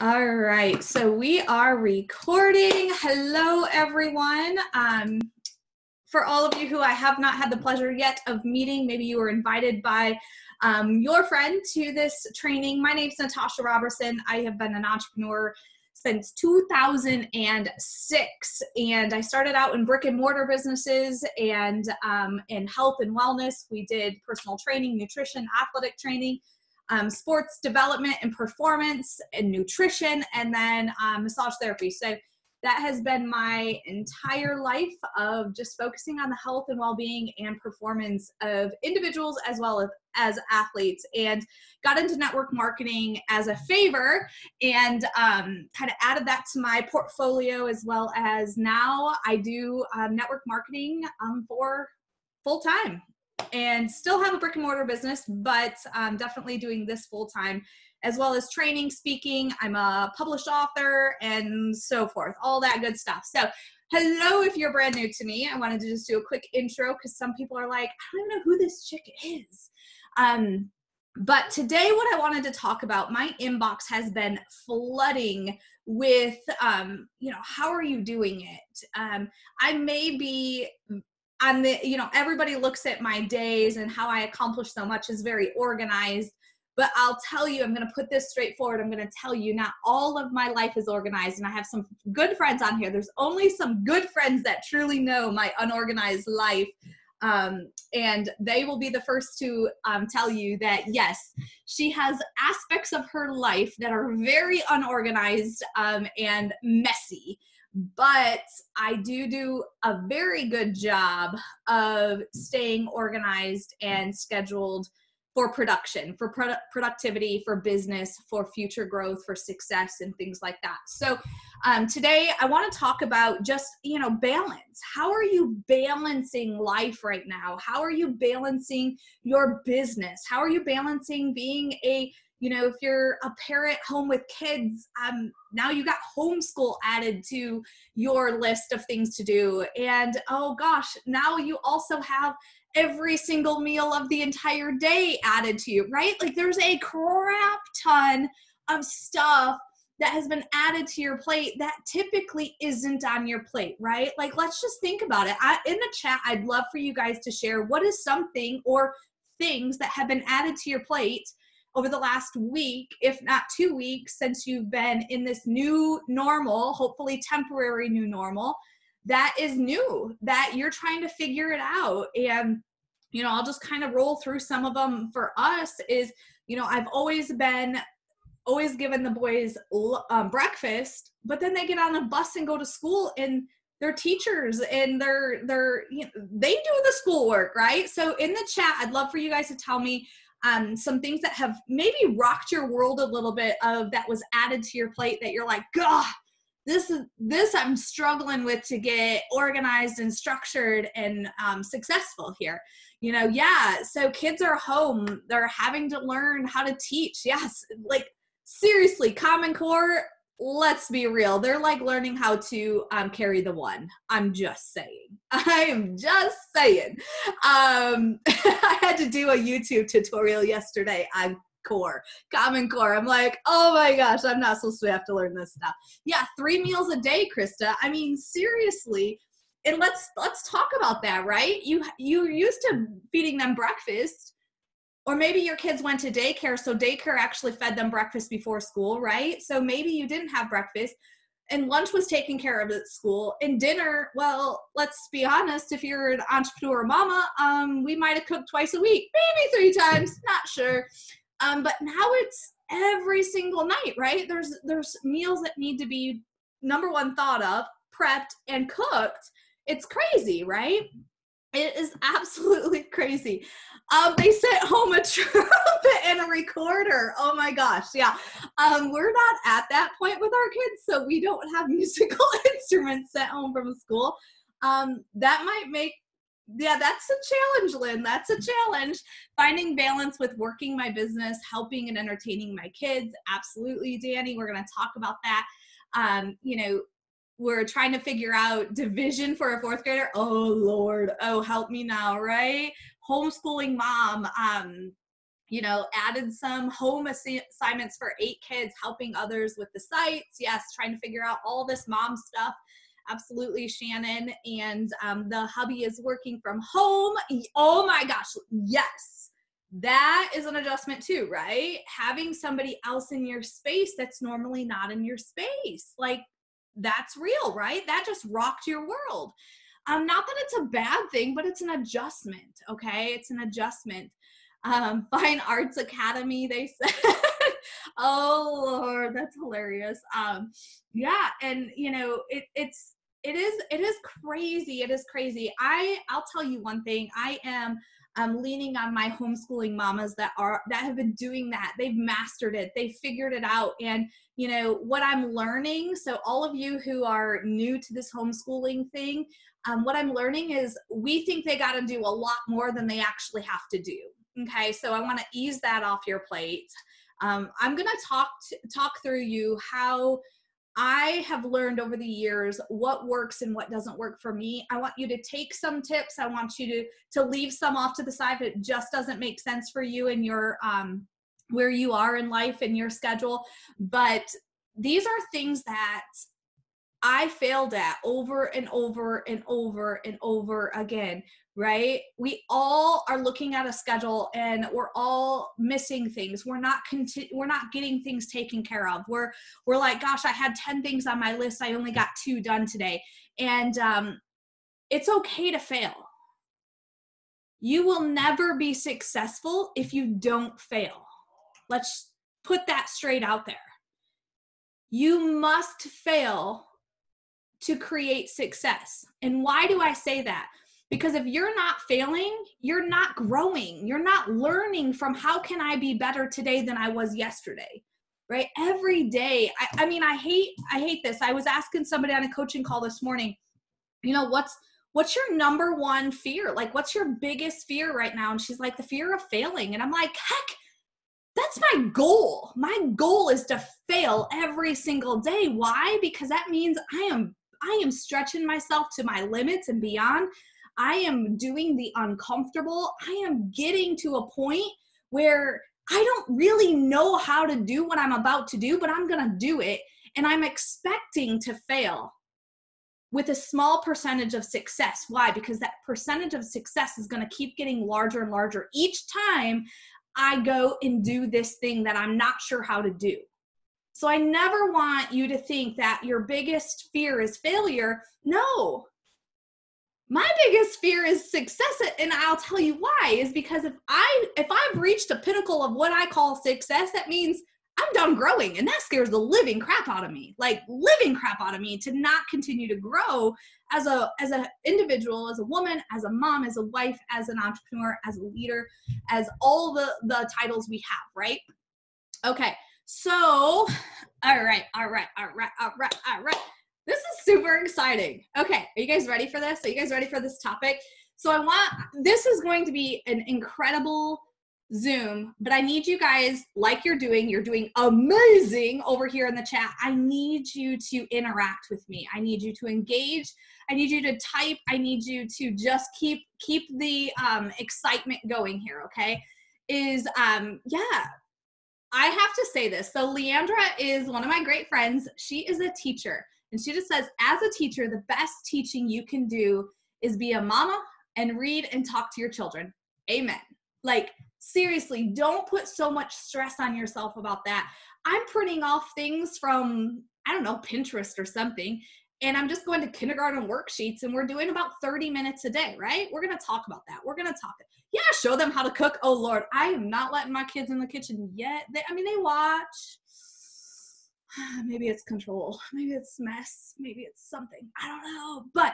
All right, so we are recording. Hello, everyone. For all of you who I have not had the pleasure yet of meeting, maybe you were invited by your friend to this training. My name's Natasha Roberson. I have been an entrepreneur since 2006, and I started out in brick and mortar businesses and in health and wellness. We did personal training, nutrition, athletic training, sports development and performance and nutrition, and then massage therapy. So that has been my entire life of just focusing on the health and well-being and performance of individuals as well as athletes, and got into network marketing as a favor and kind of added that to my portfolio, as well as now I do network marketing for full-time. And still have a brick and mortar business, but definitely doing this full time, as well as training, speaking. I'm a published author and so forth, all that good stuff. So hello, if you're brand new to me, I wanted to just do a quick intro because some people are like, I don't even know who this chick is. But today what I wanted to talk about, my inbox has been flooding with, how are you doing it? I may be everybody looks at my days and how I accomplish so much is very organized, but I'll tell you, I'm going to put this straightforward. I'm going to tell you, not all of my life is organized, and I have some good friends on here. There's only some good friends that truly know my unorganized life. And they will be the first to tell you that, yes, she has aspects of her life that are very unorganized and messy. But I do a very good job of staying organized and scheduled for production, for productivity, for business, for future growth, for success, and things like that. So today I want to talk about just, balance. How are you balancing life right now? How are you balancing your business? How are you balancing being if you're a parent home with kids, now you got homeschool added to your list of things to do. And oh gosh, now you also have every single meal of the entire day added to you, right? Like there's a crap ton of stuff that has been added to your plate that typically isn't on your plate, right? Like, let's just think about it. In the chat, I'd love for you guys to share what is something or things that have been added to your plate over the last week, if not 2 weeks, since you've been in this new normal, hopefully temporary new normal, that is new, that you're trying to figure it out. And, I'll just kind of roll through some of them. For us is, I've always given the boys breakfast, but then they get on a bus and go to school, and they're teachers and they do the schoolwork, right? So in the chat, I'd love for you guys to tell me some things that have maybe rocked your world a little bit that was added to your plate that you're like, God, this I'm struggling with to get organized and structured and successful here. So kids are home. They're having to learn how to teach. Yes, like seriously, Common Core, let's be real. They're like learning how to carry the one. I'm just saying. I had to do a YouTube tutorial yesterday on Common Core. I'm like, oh my gosh, I'm not supposed to have to learn this stuff. Yeah, 3 meals a day, Krista. I mean, seriously. And let's talk about that, right? You're used to feeding them breakfast. Or maybe your kids went to daycare, so daycare actually fed them breakfast before school, right? So maybe you didn't have breakfast, and lunch was taken care of at school. And dinner, well, let's be honest, if you're an entrepreneur mama, we might have cooked twice a week, maybe 3 times, not sure. But now it's every single night, right? There's meals that need to be, number one, thought of, prepped, and cooked. It's crazy, right? It is absolutely crazy. They sent home a trumpet and a recorder. Oh my gosh, yeah. We're not at that point with our kids, so we don't have musical instruments sent home from school. That might make, that's a challenge, Lynn. That's a challenge. Finding balance with working my business, helping and entertaining my kids. Absolutely, Danny. We're going to talk about that. We're trying to figure out division for a 4th grader. Oh Lord, oh help me now, right? Homeschooling mom, added some home assignments for 8 kids, helping others with the sites. Yes, trying to figure out all this mom stuff. Absolutely, Shannon. And the hubby is working from home. Oh my gosh, yes. That is an adjustment too, right? Having somebody else in your space that's normally not in your space. Like, that's real, right? That just rocked your world. Not that it's a bad thing, but it's an adjustment, okay? It's an adjustment. Fine Arts Academy, they said. Oh Lord, that's hilarious. Yeah, and it is crazy. It is crazy. I'll tell you one thing. I am leaning on my homeschooling mamas that have been doing that. They've mastered it. They've figured it out. And what I'm learning, so all of you who are new to this homeschooling thing, what I'm learning is we think they got to do a lot more than they actually have to do. Okay, so I want to ease that off your plate. I'm going to talk through you how I have learned over the years what works and what doesn't work for me. I want you to take some tips. I want you to leave some off to the side if it just doesn't make sense for you and your where you are in life and your schedule. But these are things that I failed at over and over and over and over again, right? We all are looking at a schedule and we're all missing things. We're not getting things taken care of. We're like, gosh, I had 10 things on my list. I only got 2 done today. And it's okay to fail. You will never be successful if you don't fail. Let's put that straight out there. You must fail to create success. And why do I say that? Because if you're not failing, you're not growing. You're not learning from how can I be better today than I was yesterday, right? Every day. I mean, I hate this. I was asking somebody on a coaching call this morning, what's your number one fear? Like, what's your biggest fear right now? And she's like, the fear of failing. And I'm like, heck, that's my goal. My goal is to fail every single day. Why? Because that means I am stretching myself to my limits and beyond. I am doing the uncomfortable. I am getting to a point where I don't really know how to do what I'm about to do, but I'm going to do it. And I'm expecting to fail with a small percentage of success. Why? Because that percentage of success is going to keep getting larger and larger each time I go and do this thing that I'm not sure how to do. So I never want you to think that your biggest fear is failure. No. My biggest fear is success, and I'll tell you why, is because if I've reached a pinnacle of what I call success, that means I'm done growing, and that scares the living crap out of me, to not continue to grow as a individual, as a woman, as a mom, as a wife, as an entrepreneur, as a leader, as all the titles we have, right? Okay, so all right. This is super exciting. Okay, are you guys ready for this? Are you guys ready for this topic? So this is going to be an incredible Zoom, but I need you guys, like you're doing amazing over here in the chat. I need you to interact with me. I need you to engage. I need you to type. I need you to just keep the excitement going here, okay? I have to say this. So Leandra is one of my great friends. She is a teacher. And she just says, as a teacher, the best teaching you can do is be a mama and read and talk to your children. Amen. Like, seriously, don't put so much stress on yourself about that. I'm printing off things from, I don't know, Pinterest or something, and I'm just going to kindergarten worksheets, and we're doing about 30 minutes a day, right? We're going to talk about that. We're going to talk. Yeah, show them how to cook. Oh, Lord, I am not letting my kids in the kitchen yet. They watch. Maybe it's control. Maybe it's mess. Maybe it's something. I don't know. But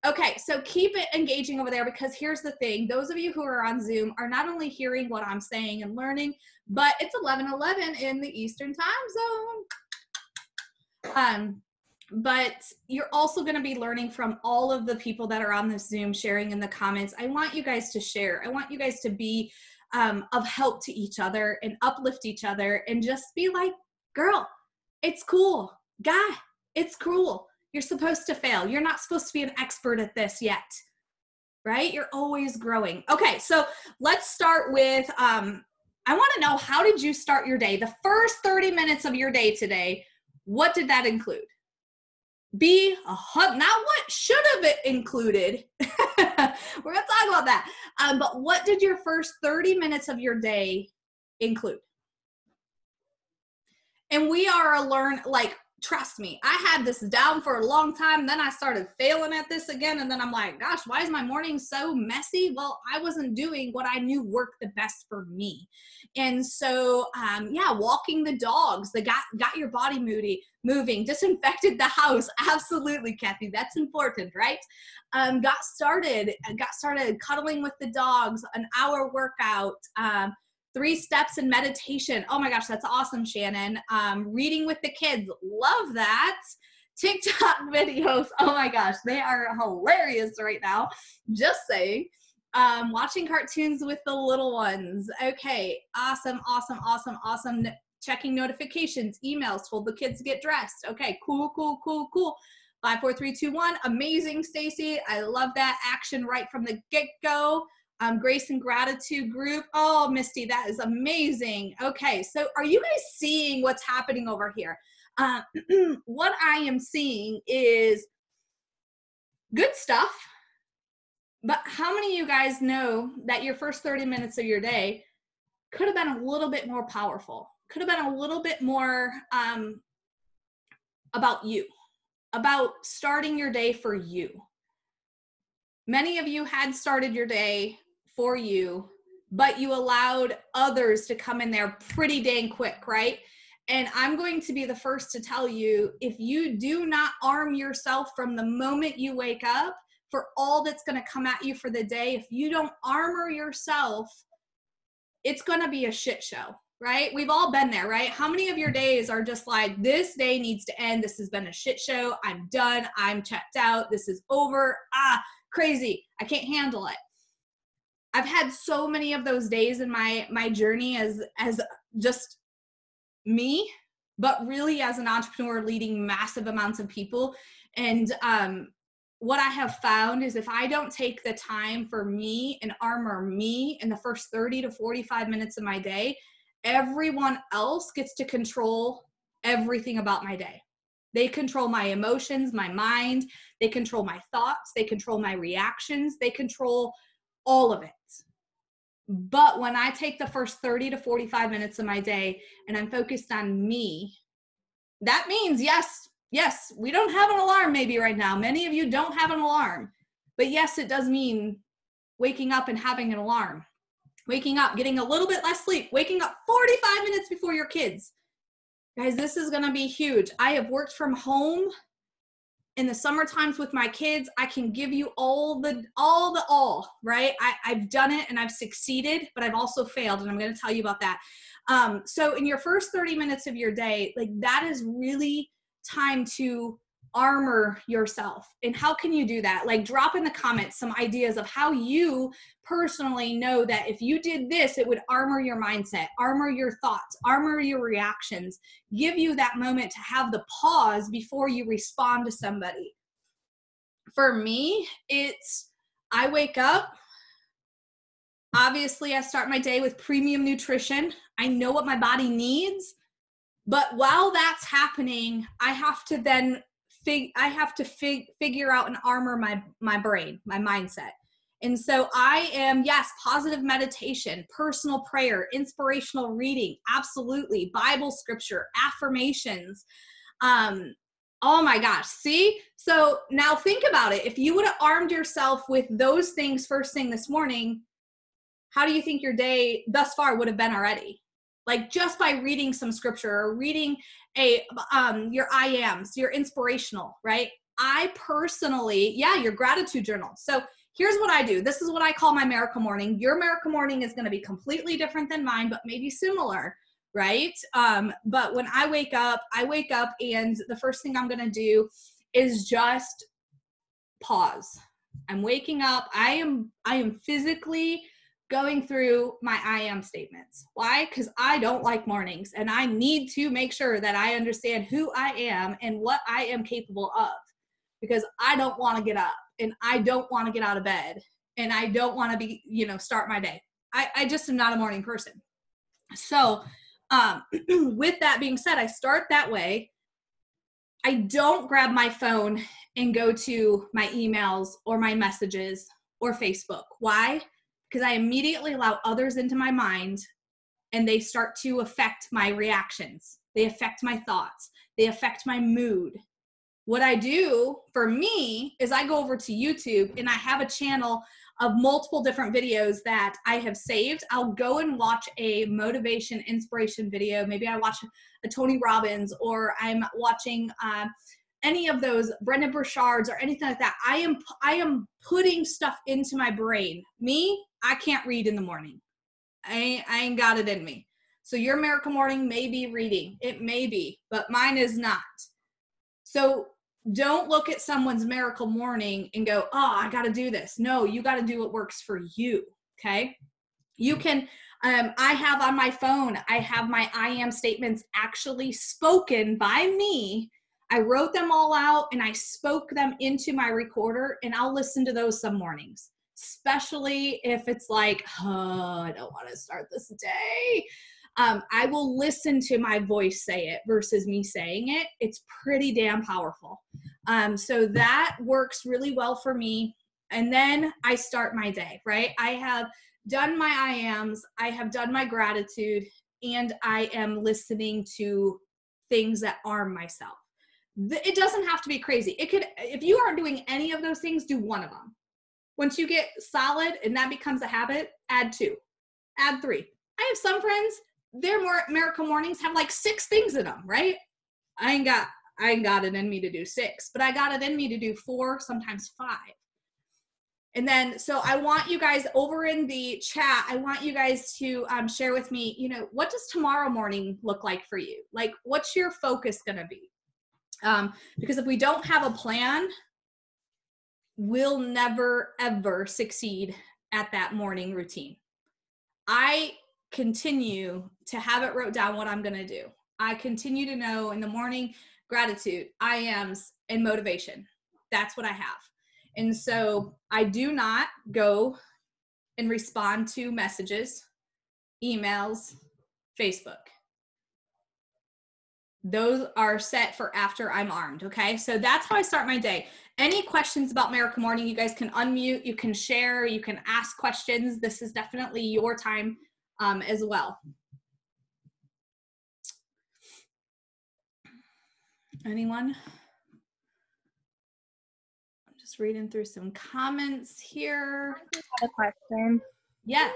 okay, so keep it engaging over there, because here's the thing. Those of you who are on Zoom are not only hearing what I'm saying and learning, but it's 11:11 in the Eastern time zone. But you're also going to be learning from all of the people that are on this Zoom, sharing in the comments. I want you guys to share. I want you guys to be of help to each other and uplift each other and just be like, girl, it's cool. Guy, it's cool. You're supposed to fail. You're not supposed to be an expert at this yet, right? You're always growing. Okay, so let's start with I want to know, how did you start your day? The first 30 minutes of your day today, what did that include? Not what should have it included. We're going to talk about that. But what did your first 30 minutes of your day include? And we are trust me, I had this down for a long time. Then I started failing at this again. And then I'm like, gosh, why is my morning so messy? Well, I wasn't doing what I knew worked the best for me. And so, walking the dogs, got your body moving, disinfected the house. Absolutely, Kathy. That's important, right? Got started cuddling with the dogs, an hour workout, 3 steps in meditation. Oh my gosh, that's awesome, Shannon. Reading with the kids. Love that. TikTok videos. Oh my gosh, they are hilarious right now. Just saying. Watching cartoons with the little ones. Okay, awesome. Checking notifications, emails, told the kids to get dressed. Okay, cool. 5, 4, 3, 2, 1. Amazing, Stacy. I love that action right from the get-go. Grace and gratitude group. Oh, Misty, that is amazing. Okay, so are you guys seeing what's happening over here? What I am seeing is good stuff, but how many of you guys know that your first 30 minutes of your day could have been a little bit more powerful, could have been a little bit more about you, about starting your day for you? Many of you had started your day for you, but you allowed others to come in there pretty dang quick, right? And I'm going to be the first to tell you, if you do not arm yourself from the moment you wake up for all that's going to come at you for the day, if you don't armor yourself, it's going to be a shit show, right? We've all been there, right? How many of your days are just like, this day needs to end. This has been a shit show. I'm done. I'm checked out. This is over. Crazy. I can't handle it. I've had so many of those days in my journey as just me, but really as an entrepreneur leading massive amounts of people. And what I have found is if I don't take the time for me and armor me in the first 30 to 45 minutes of my day, everyone else gets to control everything about my day. They control my emotions, my mind. They control my thoughts. They control my reactions. They control all of it. But when I take the first 30 to 45 minutes of my day and I'm focused on me, that means, yes, we don't have an alarm maybe right now. Many of you don't have an alarm. But yes, it does mean waking up and having an alarm. Waking up, getting a little bit less sleep, waking up 45 minutes before your kids. Guys, this is going to be huge. I have worked from home in the summer times with my kids. I can give you all, right? I've done it and I've succeeded, but I've also failed. And I'm going to tell you about that. So in your first 30 minutes of your day, like that is really time to armor yourself. And how can you do that? Like drop in the comments some ideas of how you personally know that if you did this, it would armor your mindset, armor your thoughts, armor your reactions, give you that moment to have the pause before you respond to somebody. For me, I wake up. Obviously, I start my day with premium nutrition. I know what my body needs. But while that's happening, I have to figure out and armor my brain, my mindset. And so I am, yes, positive meditation, personal prayer, inspirational reading, absolutely, Bible scripture, affirmations. Oh my gosh, see? So now think about it. If you would have armed yourself with those things first thing this morning, how do you think your day thus far would have been already? Like just by reading some scripture or reading your IAMs, your inspirational, right? I personally, your gratitude journal. So here's what I do. This is what I call my miracle morning. Your miracle morning is going to be completely different than mine, but maybe similar, right? But when I wake up and the first thing I'm going to do is just pause. I'm waking up. I am physically going through my I am statements. Why? Because I don't like mornings and I need to make sure that I understand who I am and what I am capable of, because I don't want to get up and I don't want to get out of bed and I don't want to be, start my day. I just am not a morning person. So with that being said, I start that way. I don't grab my phone and go to my emails or my messages or Facebook. Why? Because I immediately allow others into my mind, and they start to affect my reactions. They affect my thoughts. They affect my mood. What I do for me is I go over to YouTube, and I have a channel of multiple different videos that I have saved. I'll go and watch a motivation, inspiration video. Maybe I watch a Tony Robbins, or I'm watching any of those Brendan Burchard's or anything like that. I am putting stuff into my brain. Me, I can't read in the morning. I ain't got it in me. So your miracle morning may be reading. It may be, but mine is not. So don't look at someone's miracle morning and go, oh, I got to do this. No, you got to do what works for you. Okay. You can, I have on my phone, I have my I am statements actually spoken by me. I wrote them all out and I spoke them into my recorder, and I'll listen to those some mornings, especially if it's like, oh, I don't want to start this day. I will listen to my voice say it versus me saying it. It's pretty damn powerful. So that works really well for me. And then I start my day, right? I have done my I ams, I have done my gratitude, and I am listening to things that arm myself. It doesn't have to be crazy. It could, if you aren't doing any of those things, do one of them. Once you get solid and that becomes a habit, add 2, add 3. I have some friends, their miracle mornings have like 6 things in them, right? I ain't got it in me to do 6, but I got it in me to do 4, sometimes 5. And then, so I want you guys over in the chat, I want you guys to share with me, you know, what does tomorrow morning look like for you? Like, what's your focus going to be? Because if we don't have a plan, we'll never, ever succeed at that morning routine. I continue to have it wrote down what I'm going to do. I continue to know in the morning, gratitude, I ams, and motivation. That's what I have. And so I do not go and respond to messages, emails, Facebook. Those are set for after I'm armed, okay? So that's how I start my day. Any questions about Miracle Morning, you guys can unmute, you can share, you can ask questions. This is definitely your time as well. Anyone? I'm just reading through some comments here. I just have a question. Yes.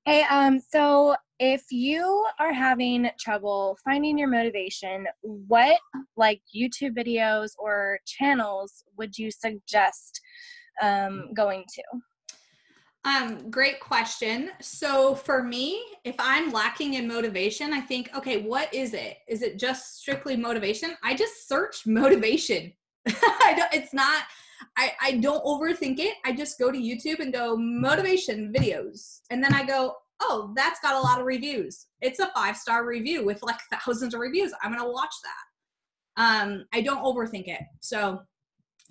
Hey, so if you are having trouble finding your motivation, what like YouTube videos or channels would you suggest going to? Great question. So for me, if I'm lacking in motivation, I think, okay, what is it? Is it just strictly motivation? I just search motivation. I don't overthink it. I just go to YouTube and go motivation videos. And then I go, oh, that's got a lot of reviews. It's a 5-star review with like thousands of reviews. I'm going to watch that. I don't overthink it. So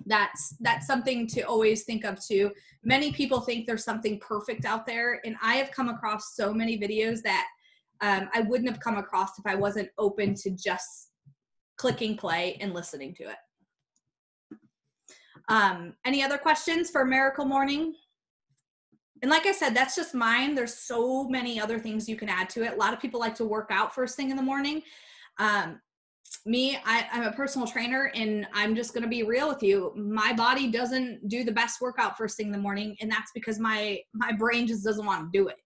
that's something to always think of too. Many people think there's something perfect out there. And I have come across so many videos that I wouldn't have come across if I wasn't open to just clicking play and listening to it. Any other questions for Miracle Morning? And like I said, that's just mine. There's so many other things you can add to it. A lot of people like to work out first thing in the morning. I'm a personal trainer, and I'm just going to be real with you. My body doesn't do the best workout first thing in the morning, and that's because my brain just doesn't want to do it.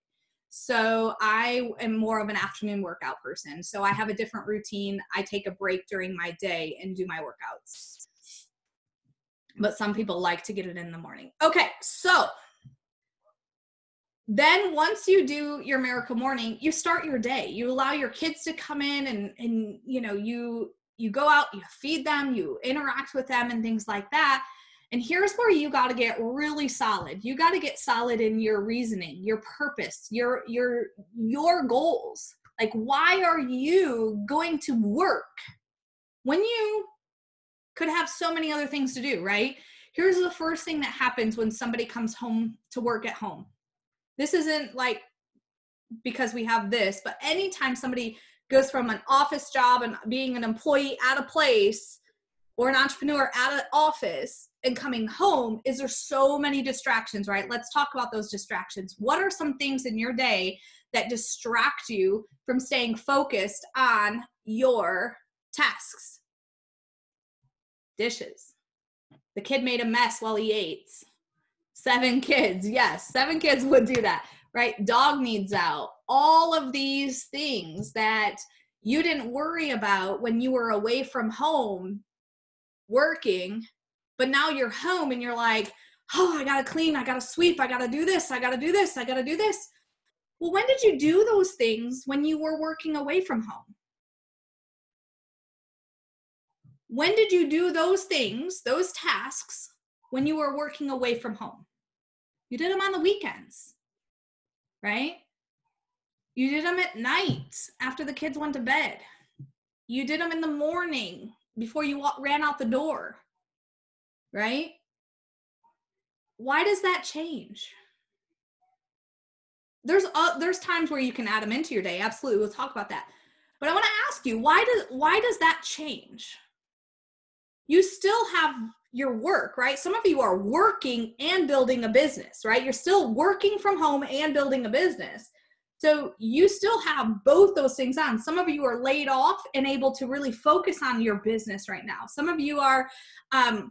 So I am more of an afternoon workout person. So I have a different routine. I take a break during my day and do my workouts. But some people like to get it in the morning. Okay, so then once you do your Miracle Morning, you start your day. You allow your kids to come in and you know, you go out, you feed them, you interact with them and things like that. And here's where you got to get really solid. You got to get solid in your reasoning, your purpose, your goals. Like, why are you going to work when you could have so many other things to do, right? Here's the first thing that happens when somebody comes home to work at home. This isn't like because we have this, but anytime somebody goes from an office job and being an employee at a place or an entrepreneur at an office and coming home, is there so many distractions, right? Let's talk about those distractions. What are some things in your day that distract you from staying focused on your tasks? Dishes. The kid made a mess while he ate. 7 kids. Yes, 7 kids would do that, right? Dog needs out. All of these things that you didn't worry about when you were away from home working, but now you're home and you're like, oh, I got to clean, I got to sweep, I got to do this, I got to do this, I got to do this. Well, when did you do those things when you were working away from home? When did you do those things, those tasks, when you were working away from home? You did them on the weekends, right? You did them at night after the kids went to bed. You did them in the morning before you ran out the door, right? Why does that change? There's times where you can add them into your day. Absolutely, we'll talk about that. But I want to ask you, why does that change? You still have your work, right? Some of you are working and building a business, right? You're still working from home and building a business. So you still have both those things on. Some of you are laid off and able to really focus on your business right now. Some of you are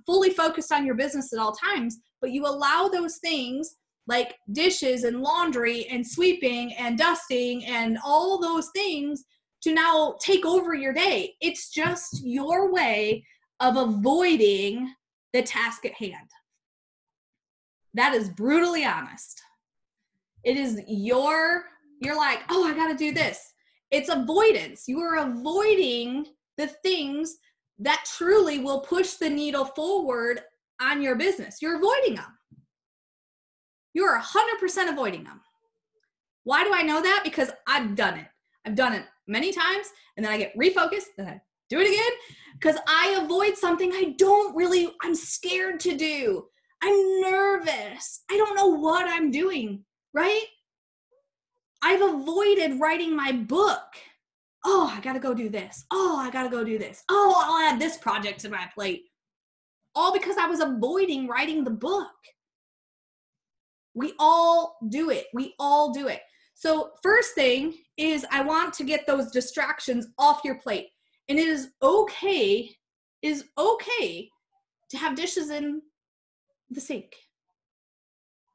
fully focused on your business at all times, but you allow those things like dishes and laundry and sweeping and dusting and all those things to now take over your day. It's just your way of avoiding the task at hand. That is brutally honest. It is you're like, oh, I got to do this. It's avoidance. You are avoiding the things that truly will push the needle forward on your business. You're avoiding them. You're 100% avoiding them. Why do I know that? Because I've done it. I've done it many times, and then I get refocused, and I do it again, because I avoid something I'm scared to do. I'm nervous. I don't know what I'm doing, right? I've avoided writing my book. Oh, I got to go do this. Oh, I got to go do this. Oh, I'll add this project to my plate. All because I was avoiding writing the book. We all do it. We all do it. So first thing is I want to get those distractions off your plate. And it is okay to have dishes in the sink.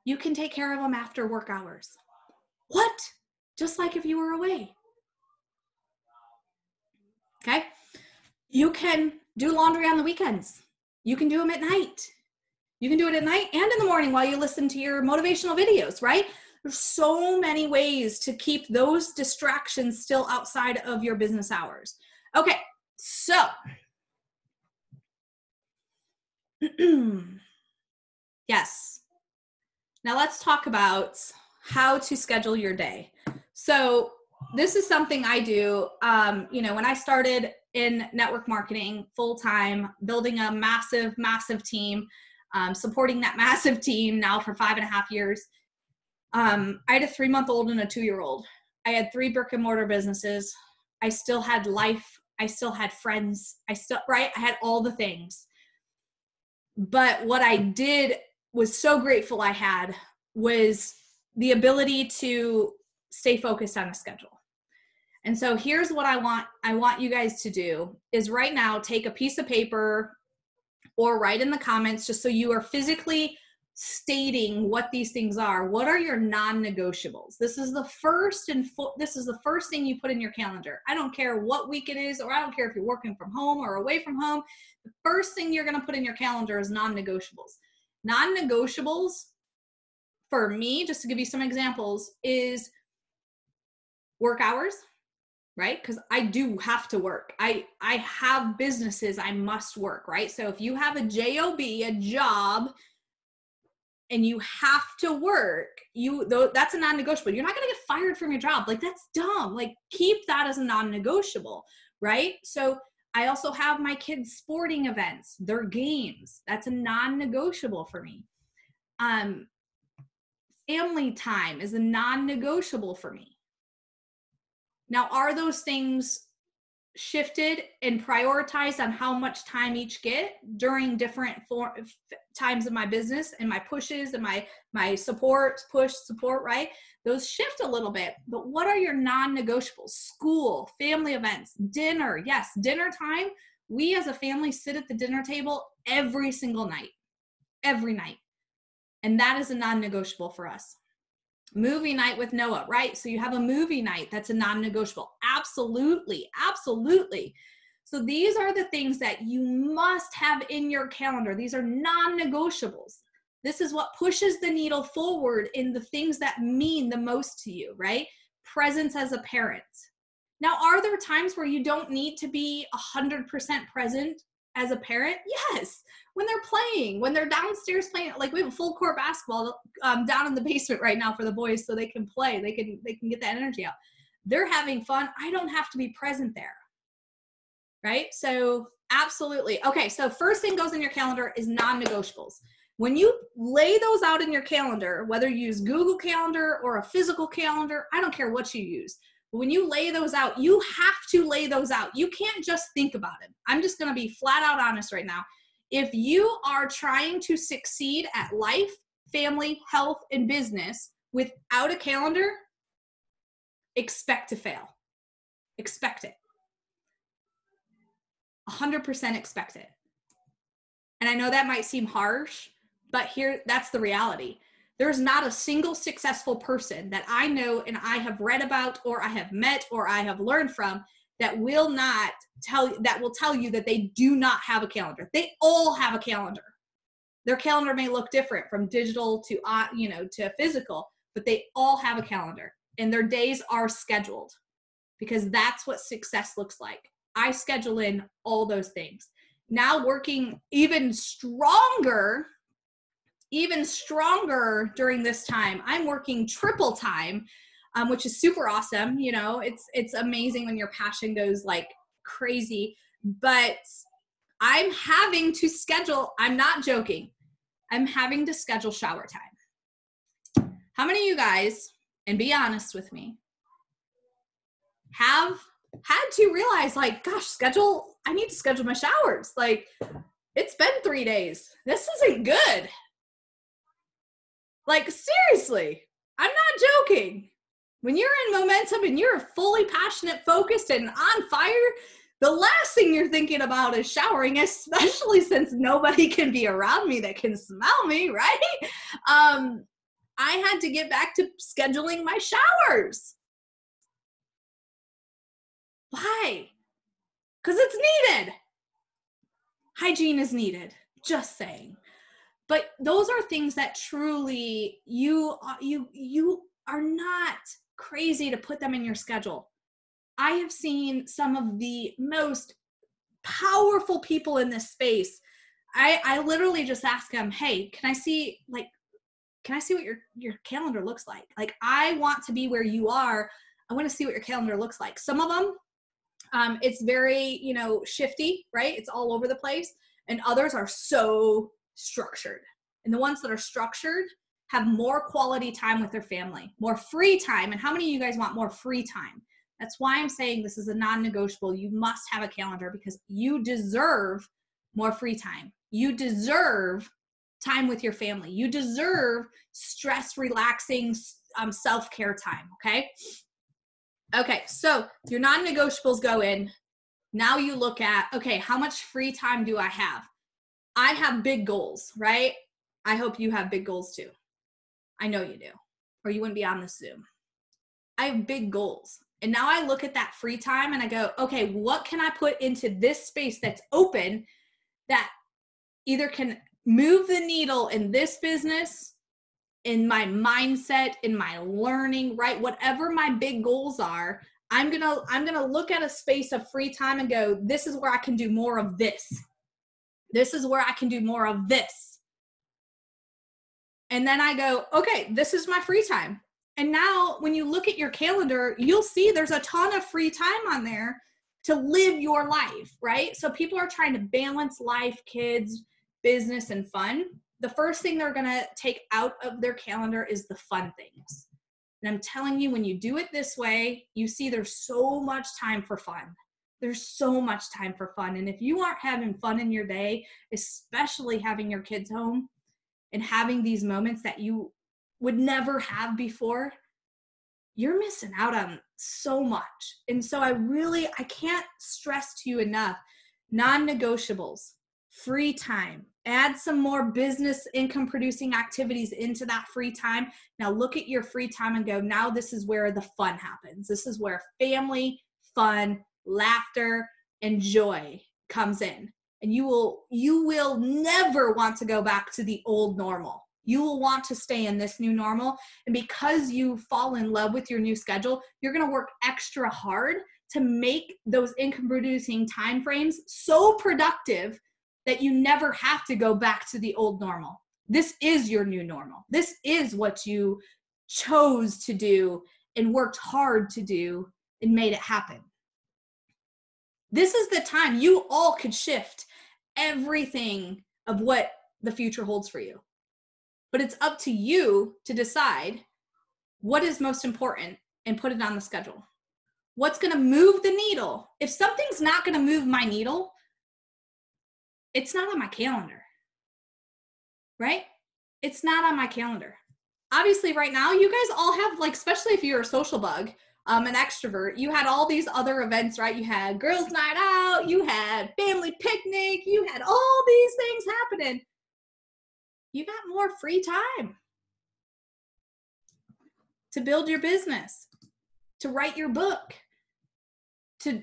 You can take care of them after work hours. What? Just like if you were away. Okay? You can do laundry on the weekends. You can do them at night. You can do it at night and in the morning while you listen to your motivational videos, right? There's so many ways to keep those distractions still outside of your business hours. Okay, so yes. Now let's talk about how to schedule your day. So this is something I do, when I started in network marketing full-time, building a massive, massive team, supporting that massive team now for 5.5 years. I had a 3-month-old and a 2-year-old. I had 3 brick and mortar businesses. I still had life. I still had friends. I had all the things. But what I did was so grateful I had was the ability to stay focused on a schedule. And so here's what I want you guys to do is right now take a piece of paper or write in the comments just so you are physically stating what these things are. What are your non-negotiables? This is the first thing you put in your calendar. I don't care what week it is, or I don't care if you're working from home or away from home. The first thing you're going to put in your calendar is non-negotiables. Non-negotiables for me, just to give you some examples, is work hours, right? Because I do have to work. I have businesses I must work, right? So if you have a job, a job, and you have to work, that's a non-negotiable. You're not going to get fired from your job. Like, that's dumb. Like, keep that as a non-negotiable, right? So I also have my kids' sporting events, their games. That's a non-negotiable for me. Family time is a non-negotiable for me. Now, are those things shifted and prioritized on how much time each get during different times of my business and my pushes and my support, right? Those shift a little bit, but what are your non-negotiables? School, family events, dinner. Yes, dinner time. We as a family sit at the dinner table every single night, every night. And that is a non-negotiable for us. Movie night with Noah, right? So you have a movie night, that's a non-negotiable. Absolutely, absolutely. So these are the things that you must have in your calendar. These are non-negotiables. This is what pushes the needle forward in the things that mean the most to you, right? Presence as a parent. Now, are there times where you don't need to be 100% present as a parent? Yes. When they're playing, when they're downstairs playing, like we have a full court basketball down in the basement right now for the boys so they can play. They can get that energy out. They're having fun. I don't have to be present there. Right? So absolutely. Okay. So first thing goes in your calendar is non-negotiables. When you lay those out in your calendar, whether you use Google Calendar or a physical calendar, I don't care what you use. But when you lay those out, you have to lay those out. You can't just think about it. I'm just going to be flat out honest right now. If you are trying to succeed at life, family, health, and business without a calendar, expect to fail. Expect it. 100% expect it. And I know that might seem harsh, but that's the reality. There's not a single successful person that I know and I have read about or I have met or I have learned from that will tell you that they do not have a calendar. They all have a calendar. Their calendar may look different from digital to physical, but they all have a calendar and their days are scheduled because that's what success looks like. I schedule in all those things. Now working even stronger during this time. I'm working triple time, which is super awesome. You know, it's amazing when your passion goes like crazy, but I'm having to schedule, I'm not joking, I'm having to schedule shower time. How many of you guys, and be honest with me, have had to realize like, gosh, I need to schedule my showers. Like, it's been 3 days. This isn't good. Like, seriously, I'm not joking. When you're in momentum and you're fully passionate, focused, and on fire, the last thing you're thinking about is showering, especially since nobody can be around me that can smell me, right? I had to get back to scheduling my showers. Why? Because it's needed. Hygiene is needed. Just saying. But those are things that truly you are not crazy to put them in your schedule. I have seen some of the most powerful people in this space. I literally just ask them, hey, can I see what your calendar looks like? Like, I want to be where you are. I want to see what your calendar looks like. Some of them, it's very, shifty, right? It's all over the place. And others are so structured. And the ones that are structured have more quality time with their family, more free time. And how many of you guys want more free time? That's why I'm saying this is a non-negotiable. You must have a calendar because you deserve more free time. You deserve time with your family. You deserve stress relaxing self-care time, okay? Okay, so your non-negotiables go in. Now you look at, okay, how much free time do I have? I have big goals, right? I hope you have big goals too. I know you do, or you wouldn't be on this Zoom. I have big goals. And now I look at that free time and I go, okay, what can I put into this space that's open that either can move the needle in this business, in my mindset, in my learning, right? Whatever my big goals are, I'm gonna look at a space of free time and go, this is where I can do more of this. This is where I can do more of this. And then I go, okay, this is my free time. And now when you look at your calendar, you'll see there's a ton of free time on there to live your life, right? So people are trying to balance life, kids, business, and fun. The first thing they're going to take out of their calendar is the fun things. And I'm telling you, when you do it this way, you see there's so much time for fun. There's so much time for fun. And if you aren't having fun in your day, especially having your kids home and having these moments that you would never have before, you're missing out on so much. And so I can't stress to you enough, non-negotiables, free time, add some more business income producing activities into that free time. Now look at your free time and go, now this is where the fun happens. This is where family, fun, laughter, and joy comes in. And you will never want to go back to the old normal. You will want to stay in this new normal. And because you fall in love with your new schedule, you're going to work extra hard to make those income producing time frames so productive that you never have to go back to the old normal. This is your new normal. This is what you chose to do and worked hard to do and made it happen. This is the time you all could shift everything of what the future holds for you. But it's up to you to decide what is most important and put it on the schedule. What's going to move the needle? If something's not going to move my needle, it's not on my calendar, right? It's not on my calendar. Obviously, right now, you guys all have, like, especially if you're a social bug, an extrovert, you had all these other events, right? You had girls' night out, you had family picnic, you had all these things happening. You got more free time to build your business, to write your book, to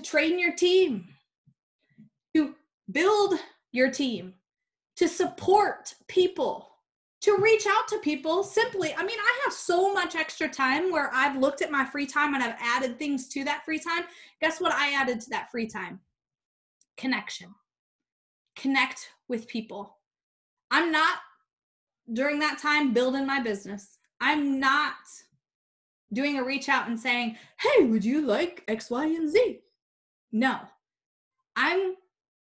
train your team, to build your team, to support people, to reach out to people simply. I mean, I have so much extra time where I've looked at my free time and I've added things to that free time. Guess what I added to that free time? Connection. Connect with people. I'm not, during that time, building my business. I'm not doing a reach out and saying, hey, would you like X, Y, and Z? No.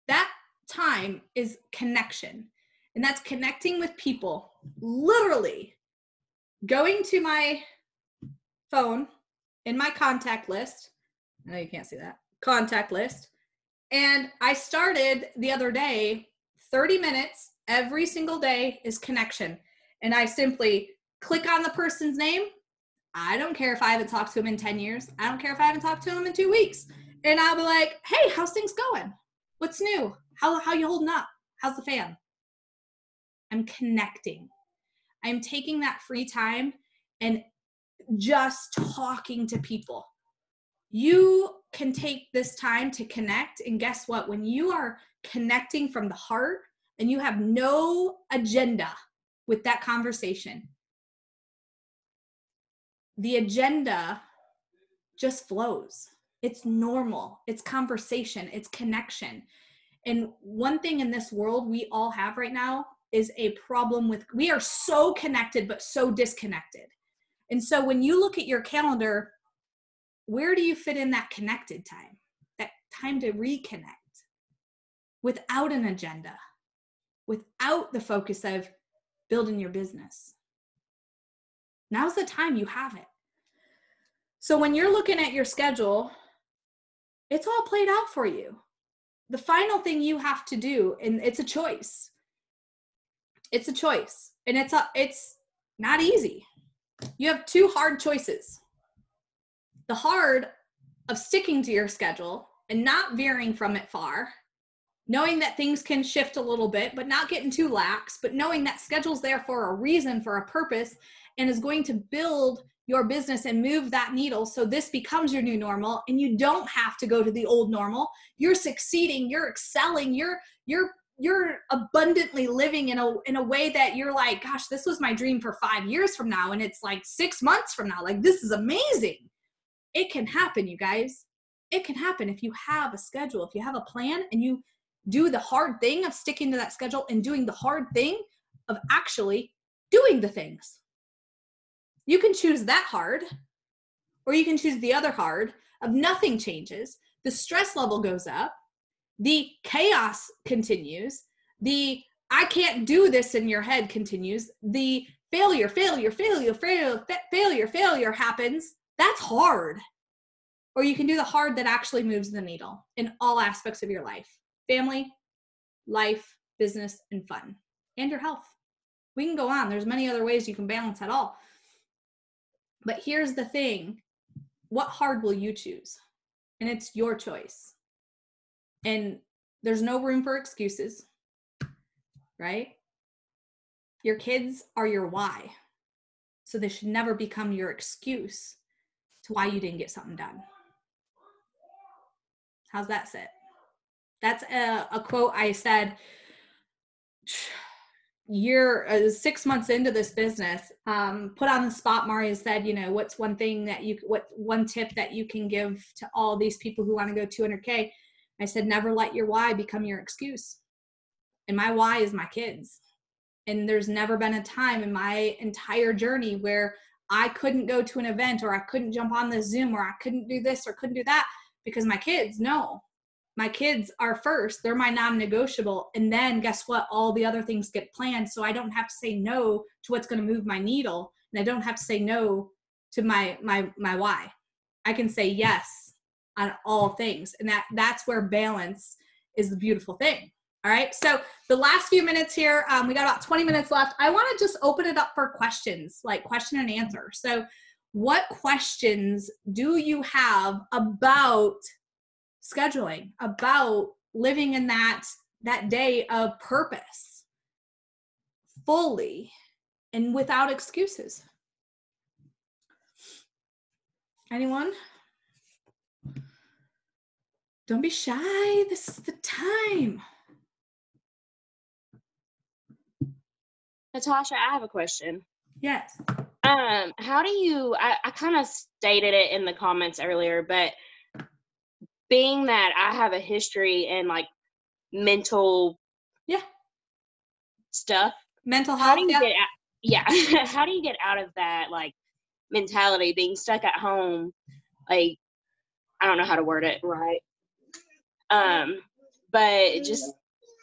That time is connection. And that's connecting with people. Literally going to my phone in my contact list. I know you can't see that. Contact list. And I started the other day, 30 minutes every single day is connection. And I simply click on the person's name. I don't care if I haven't talked to him in 10 years. I don't care if I haven't talked to him in 2 weeks. And I'll be like, hey, how's things going? What's new? How you holding up? How's the fam? I'm connecting. I'm taking that free time and just talking to people. You can take this time to connect. And guess what? When you are connecting from the heart and you have no agenda with that conversation, the agenda just flows. It's normal. It's conversation. It's connection. And one thing in this world we all have right now is a problem with, we are so connected, but so disconnected. And so when you look at your calendar, where do you fit in that connected time? That time to reconnect without an agenda, without the focus of building your business. Now's the time you have it. So when you're looking at your schedule, it's all played out for you. The final thing you have to do, and it's a choice. It's a choice, and it's not easy. You have two hard choices. The hard of sticking to your schedule and not veering from it far, knowing that things can shift a little bit, but not getting too lax, but knowing that schedule's there for a reason, for a purpose, and is going to build your business and move that needle so this becomes your new normal and you don't have to go to the old normal. You're succeeding, you're excelling, you're abundantly living in a way that you're like, gosh, this was my dream for 5 years from now, and it's like 6 months from now. Like, this is amazing. It can happen, you guys. It can happen if you have a schedule, if you have a plan, and you do the hard thing of sticking to that schedule and doing the hard thing of actually doing the things. You can choose that hard, or you can choose the other hard of nothing changes. The stress level goes up. The chaos continues. The I can't do this in your head continues. The failure happens, that's hard. Or you can do the hard that actually moves the needle in all aspects of your life. Family, life, business, and fun. And your health. We can go on. There's many other ways you can balance it all. But here's the thing. What hard will you choose? And it's your choice. And there's no room for excuses, right? Your kids are your why. So they should never become your excuse to why you didn't get something done. How's that sit? That's a quote I said 6 months into this business, put on the spot. Maria said, what's one tip that you can give to all these people who want to go 200K? I said, never let your why become your excuse. And my why is my kids. And there's never been a time in my entire journey where I couldn't go to an event, or I couldn't jump on this Zoom, or I couldn't do this or couldn't do that because my kids. No, my kids are first. They're my non-negotiable. And then guess what? All the other things get planned. So I don't have to say no to what's going to move my needle. And I don't have to say no to my why. I can say yes on all things. And that's where balance is the beautiful thing. All right. So the last few minutes here, we got about 20 minutes left. I want to just open it up for questions, like question and answer. So what questions do you have about scheduling, about living in that day of purpose fully and without excuses? Anyone? Don't be shy. This is the time. Natasha, I have a question. Yes. How do you, I kind of stated it in the comments earlier, but being that I have a history in like mental stuff, mental health, how do you get out, how do you get out of that like mentality, being stuck at home? Like, I don't know how to word it right. But just,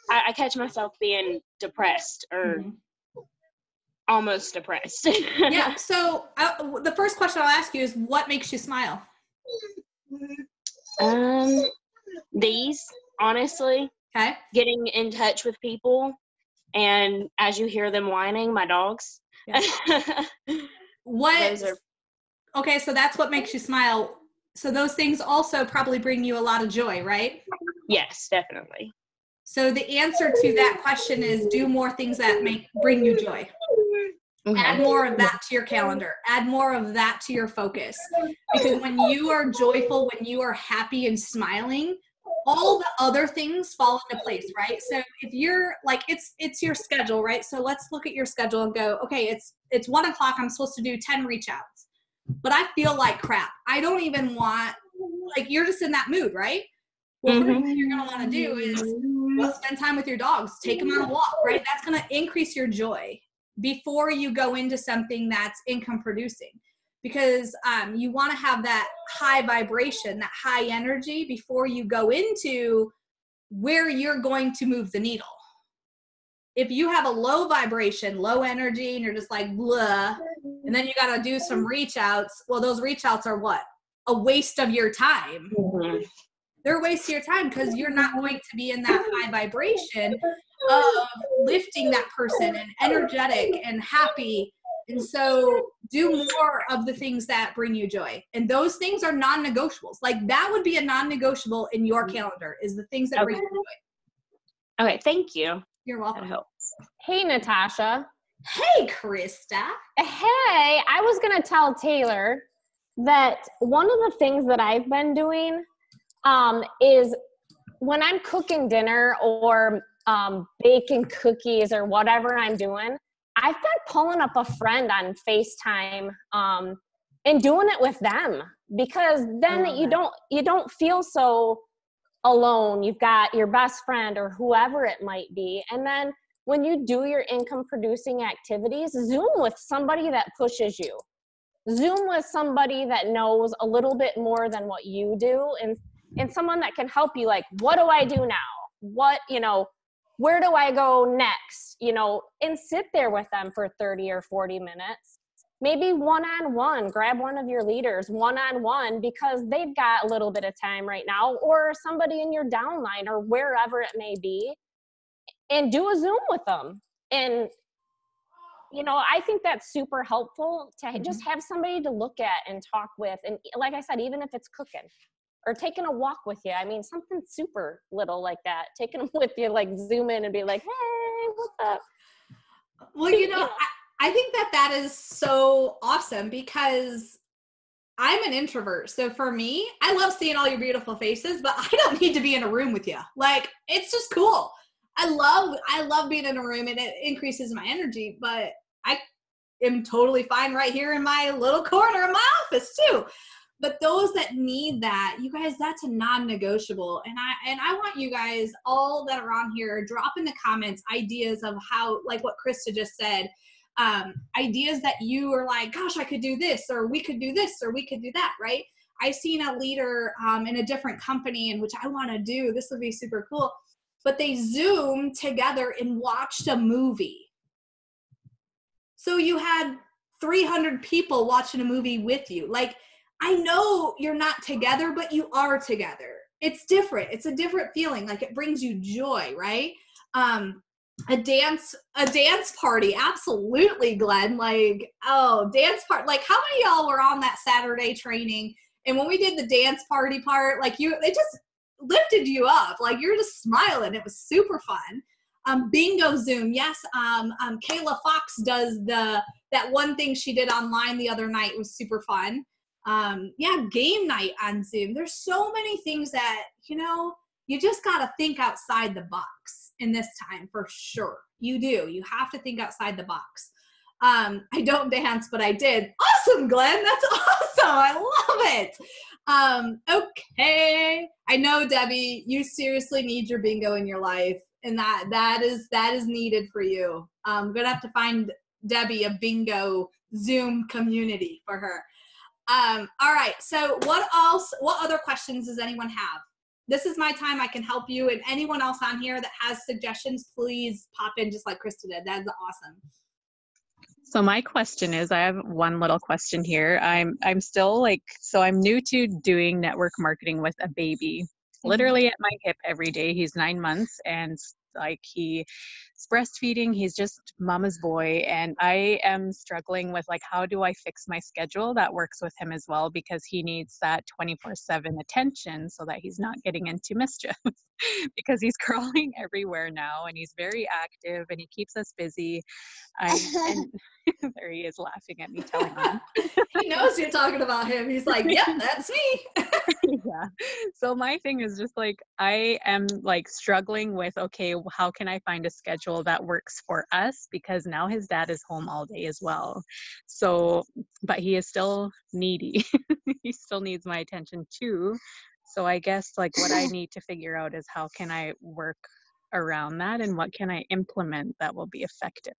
I catch myself being depressed or almost depressed. Yeah. So the first question I'll ask you is, what makes you smile? These, honestly. Okay. Getting in touch with people, and as you hear them whining, my dogs. Yeah. Okay, so that's what makes you smile. So those things also probably bring you a lot of joy, right? Yes, definitely. So the answer to that question is do more things that bring you joy. Mm-hmm. Add more of that to your calendar. Add more of that to your focus. Because when you are joyful, when you are happy and smiling, all the other things fall into place, right? So if you're like, it's your schedule, right? So let's look at your schedule and go, okay, it's 1 o'clock. I'm supposed to do 10 reach outs, but I feel like crap. I don't even want, like, you're just in that mood, right? Well, first thing you're going to want to do is spend time with your dogs, take them on a walk, right? That's going to increase your joy before you go into something that's income producing, because you want to have that high vibration, that high energy before you go into where you're going to move the needle. If you have a low vibration, low energy, and you're just like blah, and then you got to do some reach outs, well, those reach outs are what? A waste of your time. Mm-hmm. They're a waste of your time because you're not going to be in that high vibration of lifting that person and energetic and happy. And so do more of the things that bring you joy. And those things are non-negotiables. Like, that would be a non-negotiable in your calendar, is the things that bring you joy. Okay, thank you. You're welcome. That helps. Hey, Natasha. Hey, Krista. Hey, I was going to tell Taylor that one of the things that I've been doing is when I'm cooking dinner or baking cookies or whatever I'm doing, I've been pulling up a friend on FaceTime and doing it with them, because then you don't feel so alone. You've got your best friend or whoever it might be. And then when you do your income producing activities, Zoom with somebody that pushes you. Zoom with somebody that knows a little bit more than what you do, and someone that can help you, like, what do I do now? What, where do I go next? You know, and sit there with them for 30 or 40 minutes. Maybe one-on-one, grab one of your leaders one-on-one because they've got a little bit of time right now, or somebody in your downline or wherever it may be, and do a Zoom with them. And, you know, I think that's super helpful to just have somebody to look at and talk with. And like I said, even if it's cooking or taking a walk with you, I mean, something super little like that, taking them with you, like zoom in and be like, hey, what's up? Well, you know, I think that is so awesome because I'm an introvert. So for me, I love seeing all your beautiful faces, but I don't need to be in a room with you. Like, it's just cool. I love being in a room and it increases my energy, but I am totally fine right here in my little corner of my office too. But those that need that, you guys, that's a non-negotiable. And I want you guys, all that are on here, drop in the comments ideas of how, like what Krista just said, ideas that you are like, gosh, I could do this, or we could do this, or we could do that, right? I seen a leader in a different company in which I want to do, this would be super cool, but they Zoomed together and watched a movie. So you had 300 people watching a movie with you. Like, I know you're not together, but you are together. It's different. It's a different feeling. Like, it brings you joy, right? A dance party. Absolutely, Glenn. Like, oh, dance part. Like, how many of y'all were on that Saturday training? And when we did the dance party part, like, it just lifted you up. Like, you're just smiling. It was super fun. Bingo Zoom. Yes. Kayla Fox does that one thing she did online the other night was super fun. Yeah, game night on Zoom. There's so many things that, you know, you just got to think outside the box in this time for sure. You do. You have to think outside the box. I don't dance, but I did. Awesome, Glenn. That's awesome. I love it. Okay. I know, Debbie, you seriously need your bingo in your life, and that is needed for you. I'm going to have to find Debbie a bingo Zoom community for her. All right. So what other questions does anyone have? This is my time. I can help you. And anyone else on here that has suggestions, please pop in just like Krista did. That's awesome. So my question is, I have one little question here. I'm still like, so I'm new to doing network marketing with a baby, literally at my hip every day. He's 9 months and like he's breastfeeding. He's just mama's boy. And I am struggling with like, how do I fix my schedule that works with him as well? Because he needs that 24/7 attention so that he's not getting into mischief because he's crawling everywhere now and he's very active and he keeps us busy. And there he is laughing at me telling him. He knows you're talking about him. He's like, yep, that's me. Yeah. So my thing is just like, I am like struggling with, okay, how can I find a schedule that works for us? Because now his dad is home all day as well. So, but he is still needy. He still needs my attention too. So I guess like what I need to figure out is how can I work around that and what can I implement that will be effective?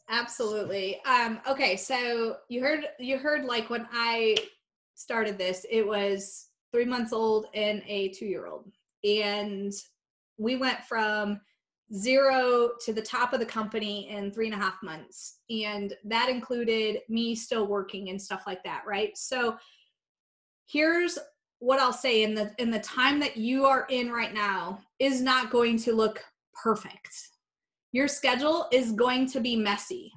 Absolutely. Okay. So you heard like when I started this, it was 3 months old and a 2-year-old. And we went from 0 to the top of the company in 3.5 months. And that included me still working and stuff like that. Right. So here's what I'll say, in the time that you are in right now is not going to look perfect. Your schedule is going to be messy,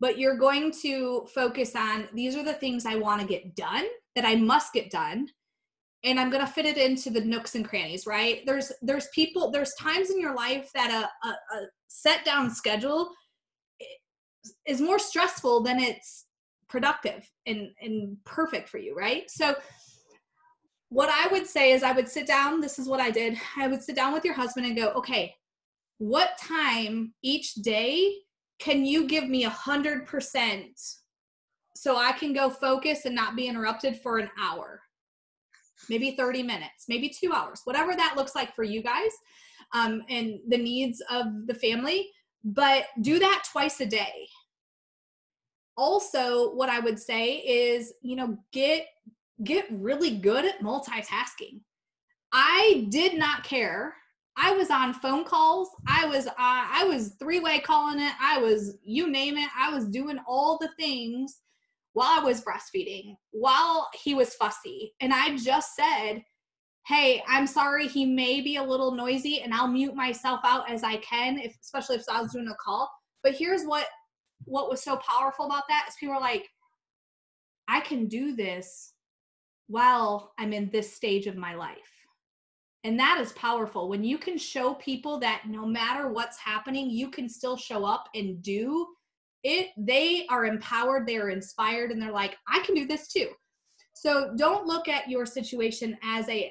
but you're going to focus on, these are the things I want to get done, that I must get done. And I'm going to fit it into the nooks and crannies, right? There's times in your life that a set down schedule is more stressful than it's productive and perfect for you, right? So what I would say is I would sit down. This is what I did. I would sit down with your husband and go, okay, what time each day can you give me 100% so I can go focus and not be interrupted for an hour, maybe 30 minutes, maybe 2 hours, whatever that looks like for you guys and the needs of the family, but do that twice a day. Also, what I would say is, you know, get really good at multitasking. I did not care. I was on phone calls. I was three-way calling it. I was, you name it. I was doing all the things while I was breastfeeding, while he was fussy. And I just said, hey, I'm sorry, he may be a little noisy, and I'll mute myself out as I can, especially if I was doing a call. But here's what was so powerful about that is people are like, I can do this while I'm in this stage of my life. And that is powerful. When you can show people that no matter what's happening, you can still show up and do it, they are empowered, they are inspired, and they're like, I can do this too. So don't look at your situation as a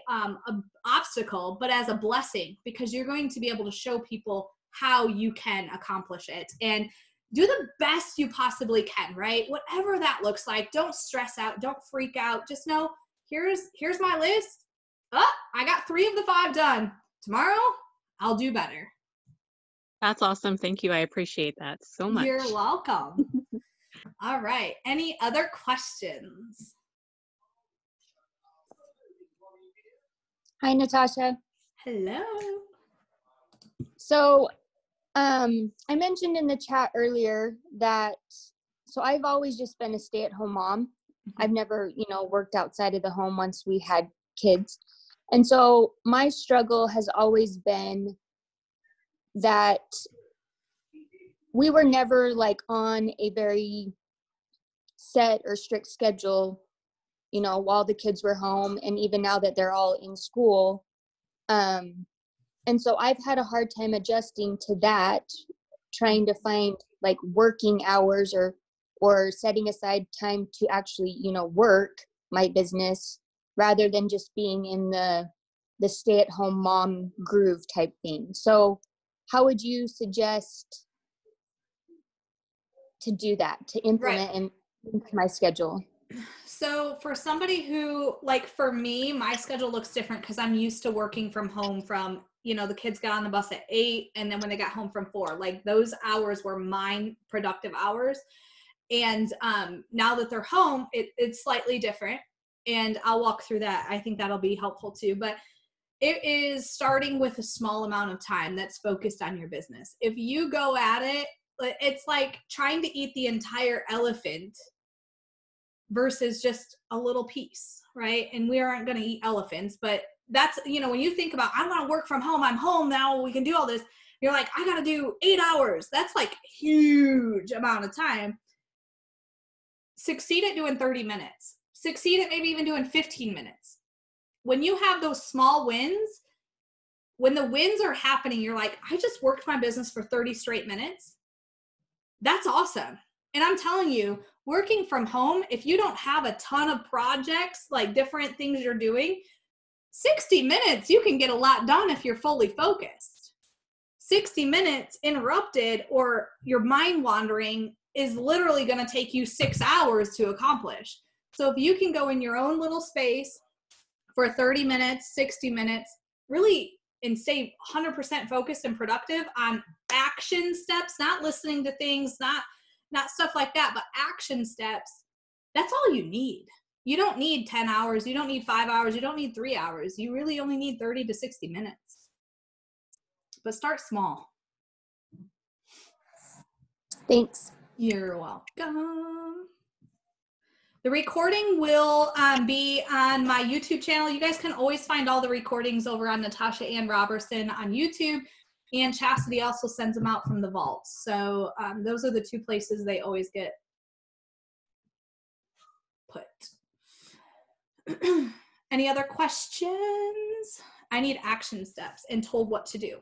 obstacle, but as a blessing, because you're going to be able to show people how you can accomplish it and do the best you possibly can, right? Whatever that looks like. Don't stress out. Don't freak out. Just know, here's my list. Oh, I got 3 of the 5 done. Tomorrow, I'll do better. That's awesome. Thank you. I appreciate that so much. You're welcome. All right. Any other questions? Hi, Natasha. Hello. So I mentioned in the chat earlier that, so I've always just been a stay-at-home mom. I've never, worked outside of the home once we had kids. And so my struggle has always been that we were never like on a very set or strict schedule, while the kids were home, and even now that they're all in school. And so I've had a hard time adjusting to that, trying to find like working hours or setting aside time to actually, work my business rather than just being in the stay-at-home mom groove type thing. So how would you suggest to do that, to implement and into my schedule? So for somebody who, like for me, my schedule looks different because I'm used to working from home from, the kids got on the bus at 8 and then when they got home from 4, like those hours were my productive hours. And now that they're home, it's slightly different. And I'll walk through that. I think that'll be helpful too. But it is starting with a small amount of time that's focused on your business. If you go at it, it's like trying to eat the entire elephant versus just a little piece, right? And we aren't going to eat elephants, but that's, when you think about, I want to work from home, I'm home now, we can do all this. You're like, I got to do 8 hours. That's like huge amount of time. Succeed at doing 30 minutes. Succeed at maybe even doing 15 minutes. When you have those small wins, when the wins are happening, you're like, I just worked my business for 30 straight minutes. That's awesome. And I'm telling you, working from home, if you don't have a ton of projects, like different things you're doing, 60 minutes, you can get a lot done if you're fully focused. 60 minutes interrupted or your mind wandering is literally going to take you 6 hours to accomplish. So if you can go in your own little space for 30 minutes, 60 minutes, really, and stay 100% focused and productive on action steps, not listening to things, not stuff like that, but action steps, that's all you need. You don't need 10 hours. You don't need 5 hours. You don't need 3 hours. You really only need 30 to 60 minutes. But start small. Thanks. You're welcome. The recording will be on my YouTube channel. You guys can always find all the recordings over on Natasha Ann Roberson on YouTube. And Chastity also sends them out from the vault. So those are the 2 places they always get put. Any other questions? I need action steps and told what to do.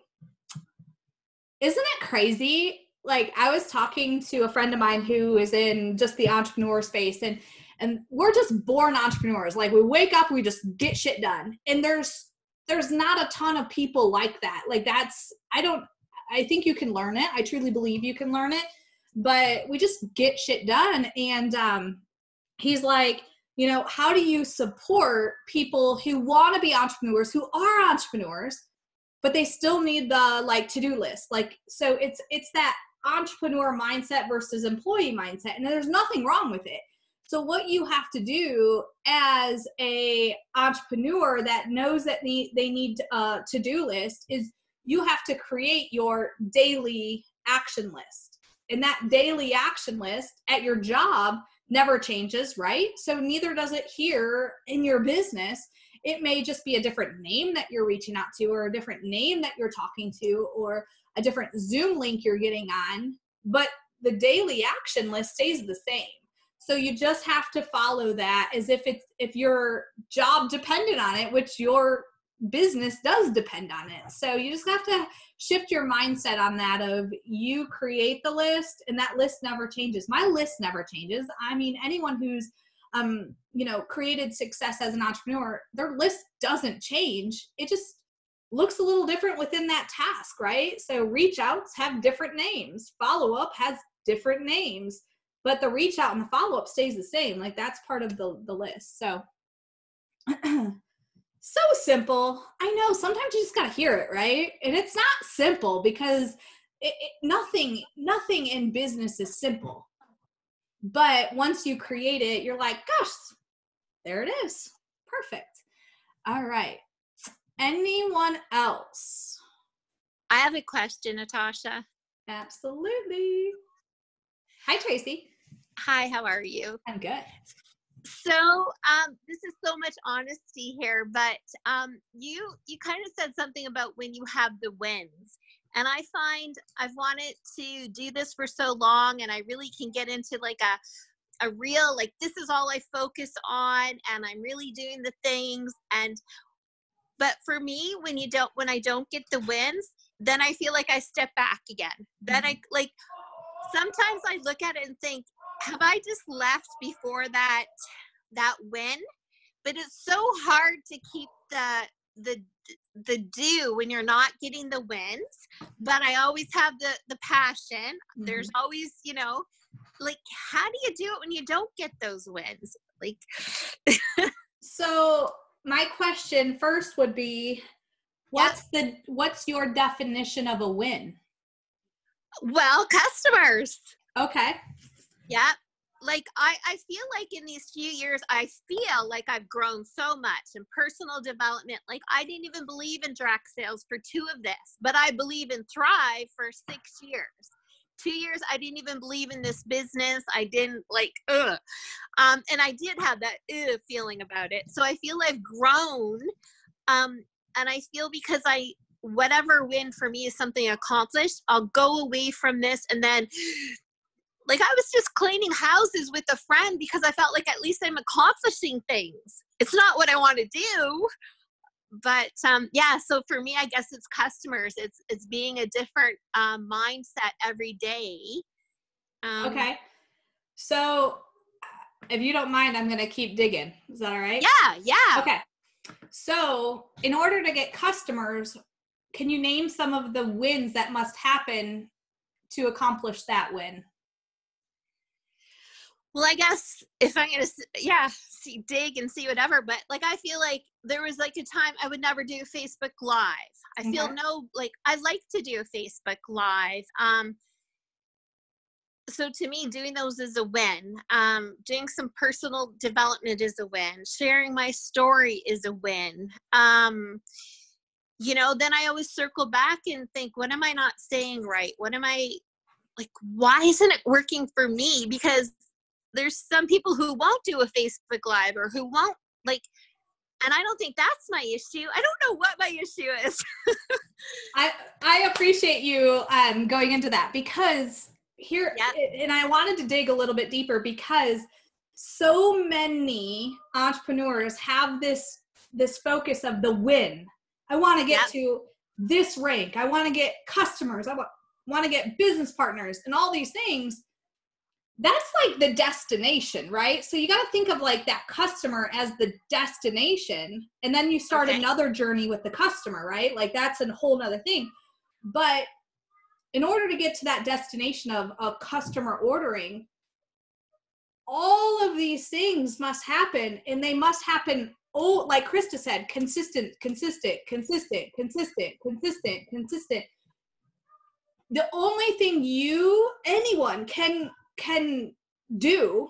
Isn't it crazy? Like I was talking to a friend of mine who is in just the entrepreneur space and we're just born entrepreneurs. Like we wake up, we just get shit done. And there's not a ton of people like that. Like I think you can learn it. I truly believe you can learn it, but we just get shit done. And he's like, how do you support people who want to be entrepreneurs, who are entrepreneurs, but they still need the to-do list? So it's that entrepreneur mindset versus employee mindset. And there's nothing wrong with it. So what you have to do as a entrepreneur that knows that they need a to-do list is you have to create your daily action list. And that daily action list at your job never changes, right? So neither does it here in your business. It may just be a different name that you're reaching out to, or a different name that you're talking to, or a different Zoom link you're getting on, but the daily action list stays the same. So you just have to follow that as if your job depended on it, which your business does depend on it. So you just have to shift your mindset on that of you create the list and that list never changes. My list never changes. I mean, anyone who's created success as an entrepreneur, their list doesn't change. It just looks a little different within that task, right? So reach outs have different names. Follow up has different names, but the reach out and the follow up stays the same. Like that's part of the list. So so simple. I know sometimes you just got to hear it, right? And it's not simple because nothing in business is simple. But once you create it, you're like, gosh, there it is. Perfect. All right. Anyone else? I have a question, Natasha. Absolutely. Hi, Tracy. Hi, how are you? I'm good. So this is so much honesty here, but you kind of said something about when you have the wins. And I find I've wanted to do this for so long, and I really can get into like a real, like, this is all I focus on, and I'm really doing the things. But for me, when I don't get the wins, then I feel like I step back again. Then I like, sometimes I look at it and think, have I just left before that win? But it's so hard to keep the do when you're not getting the wins. But I always have the passion. There's always, like, how do you do it when you don't get those wins? Like, so my question first would be, what's your definition of a win? Well, customers. Okay. Yeah. Like I feel like in these few years, I feel like I've grown so much in personal development. Like I didn't even believe in direct sales for 2 of this, but I believe in Thrive for 6 years. 2 years, I didn't even believe in this business. I didn't and I did have that feeling about it. So I feel I've grown. And I feel because whatever win for me is something accomplished, I'll go away from this. And then, like, I was just cleaning houses with a friend because I felt like at least I'm accomplishing things. It's not what I want to do. But so for me, I guess it's customers. It's being a different mindset every day. Okay. So if you don't mind, I'm going to keep digging. Is that all right? Yeah. Okay. So in order to get customers, can you name some of the wins that must happen to accomplish that win? Well, I guess if I'm going to, dig and see whatever, but like, I feel like there was like a time I would never do Facebook Live. I feel I like to do a Facebook Live. So to me, doing those is a win. Doing some personal development is a win. Sharing my story is a win. Then I always circle back and think, what am I not saying right? Why isn't it working for me? Because there's some people who won't do a Facebook Live or who won't and I don't think that's my issue. I don't know what my issue is. I appreciate you going into that because here, and I wanted to dig a little bit deeper because so many entrepreneurs have this focus of the win. I want to get to this rank. I want to get customers. I want to get business partners and all these things. That's like the destination, right? So you got to think of like that customer as the destination, and then you start another journey with the customer, right? Like that's a whole nother thing. But in order to get to that destination of customer ordering, all of these things must happen, and they must happen, like Krista said, consistent. The only thing anyone can do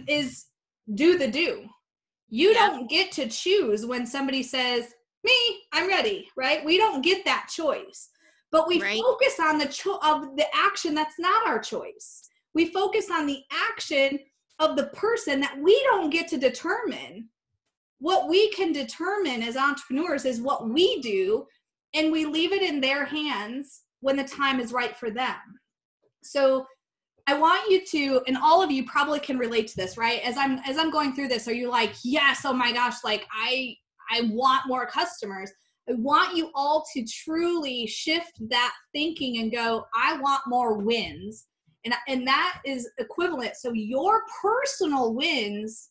is do the do. You don't get to choose when somebody says, me, I'm ready, right? We don't get that choice. but we focus on the action that's not our choice. We focus on the action of the person that we don't get to determine. What we can determine as entrepreneurs is what we do, and we leave it in their hands when the time is right for them. So I want you to, and all of you probably can relate to this, right? As I'm going through this, are you like, yes, oh my gosh, like I want more customers. I want you all to truly shift that thinking and go, I want more wins. And that is equivalent. So your personal wins,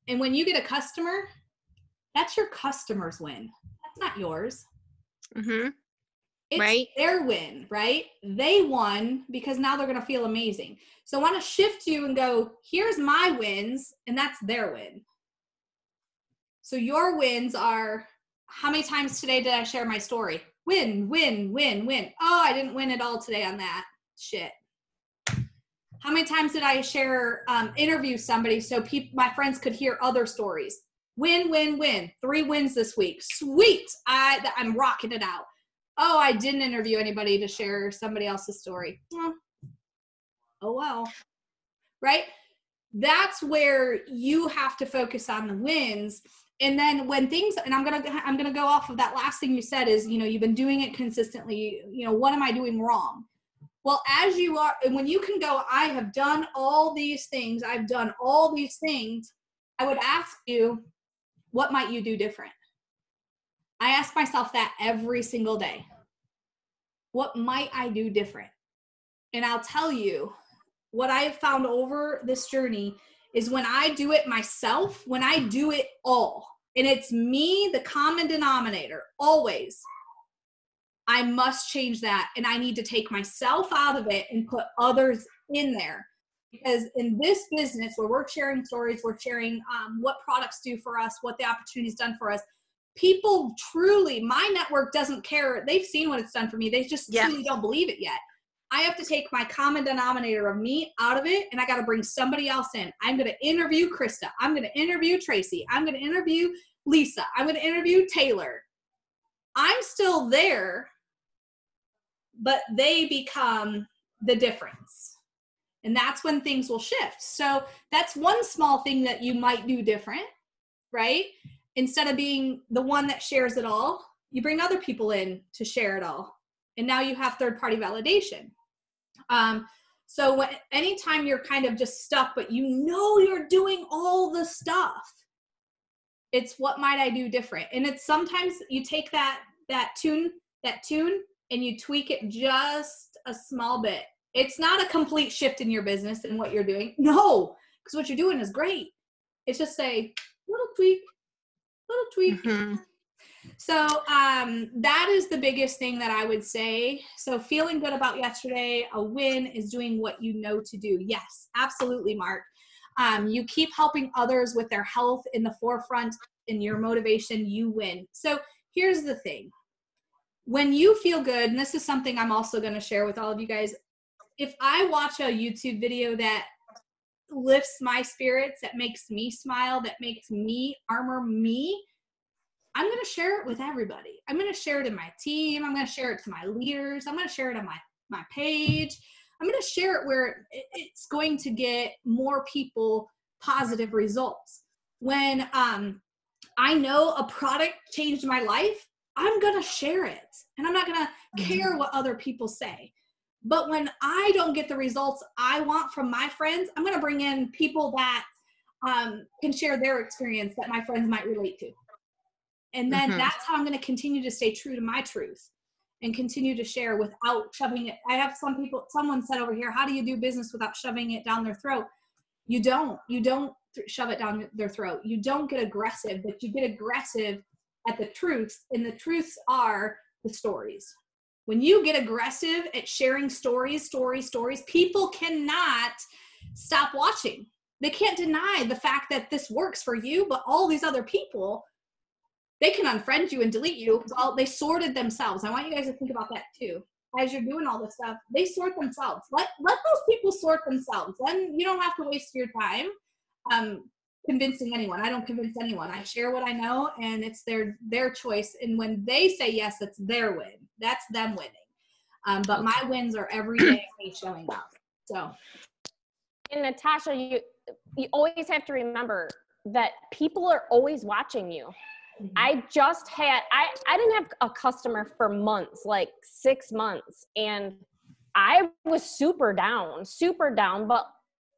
and when you get a customer, that's your customer's win. That's not yours. Mm-hmm. It's their win, right? They won because now they're going to feel amazing. So I want to shift you and go, here's my wins, and that's their win. So your wins are, how many times today did I share my story? Win, win, win, win. Oh, I didn't win it all today on that. Shit. How many times did I share, interview somebody so my friends could hear other stories? Win, win, win. 3 wins this week. Sweet. I'm rocking it out. Oh, I didn't interview anybody to share somebody else's story. Oh, well. Right? That's where you have to focus on the wins. And then when things, and I'm gonna go off of that last thing you said is, you've been doing it consistently. What am I doing wrong? Well, as you are, and when you can go, I have done all these things, I've done all these things, I would ask you, what might you do different? I ask myself that every single day. What might I do different? And I'll tell you, what I have found over this journey is when I do it myself, when I do it all, and it's me, the common denominator, always, I must change that. And I need to take myself out of it and put others in there. Because in this business where we're sharing stories, we're sharing what products do for us, what the opportunity's done for us, people truly, my network doesn't care. They've seen what it's done for me. They just truly don't believe it yet. I have to take my common denominator of me out of it, and I got to bring somebody else in. I'm going to interview Krista. I'm going to interview Tracy. I'm going to interview Lisa. I'm going to interview Taylor. I'm still there, but they become the difference. And that's when things will shift. So that's one small thing that you might do different, right? Instead of being the one that shares it all, you bring other people in to share it all. And now you have third-party validation. So anytime you're kind of just stuck, but you're doing all the stuff, it's what might I do different? And it's sometimes you take that tune and you tweak it just a small bit. It's not a complete shift in your business and what you're doing. No, because what you're doing is great. It's just a little tweak. Mm-hmm. So that is the biggest thing that I would say. So feeling good about yesterday, a win is doing what you know to do. Yes, absolutely, Mark. You keep helping others with their health in the forefront in your motivation, you win. So here's the thing. When you feel good, and this is something I'm also going to share with all of you guys, if I watch a YouTube video that lifts my spirits, that makes me smile, that makes me armor me, I'm going to share it with everybody. I'm going to share it in my team. I'm going to share it to my leaders. I'm going to share it on my page. I'm going to share it where it's going to get more people positive results. When I know a product changed my life, I'm going to share it. And I'm not going to care what other people say. But when I don't get the results I want from my friends, I'm going to bring in people that can share their experience that my friends might relate to. And then that's how I'm going to continue to stay true to my truth and continue to share without shoving it. I have someone said over here, how do you do business without shoving it down their throat? You don't shove it down their throat. You don't get aggressive, but you get aggressive at the truths, and the truths are the stories. When you get aggressive at sharing stories, people cannot stop watching. They can't deny the fact that this works for you, but all these other people, they can unfriend you and delete you. Well, they sorted themselves. I want you guys to think about that too. As you're doing all this stuff, they sort themselves. Let those people sort themselves. Then you don't have to waste your time convincing anyone. I don't convince anyone. I share what I know, and it's their choice. And when they say yes, that's their win. That's them winning. But my wins are every day me showing up. So, and Natasha, you always have to remember that people are always watching you. I just had, I didn't have a customer for months, like 6 months. And I was super down, but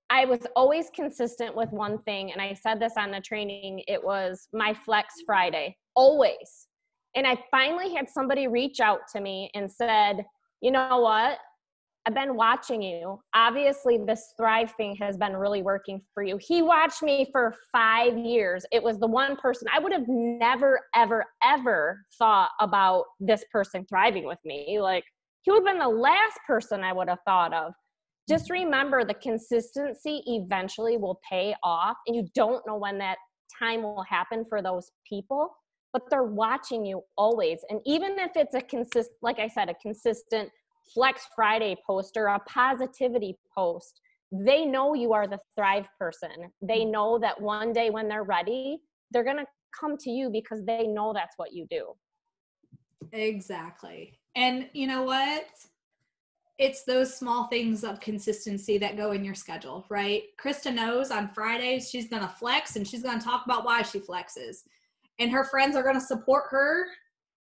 I was always consistent with one thing. And I said this on the training, it was my Flex Friday, always. And I finally had somebody reach out to me and said, you know what? I've been watching you. Obviously, this Thrive thing has been really working for you. He watched me for 5 years. It was the one person I would have never, ever, ever thought about this person thriving with me. Like, he would have been the last person I would have thought of. Just remember, the consistency eventually will pay off, and you don't know when that time will happen for those people, but they're watching you always. And even if it's like I said, a consistent Flex Friday post or a positivity post, they know you are the Thrive person. They know that one day when they're ready, they're going to come to you because they know that's what you do. Exactly. And you know what? It's those small things of consistency that go in your schedule, right? Krista knows on Fridays she's going to flex, and she's going to talk about why she flexes. And her friends are going to support her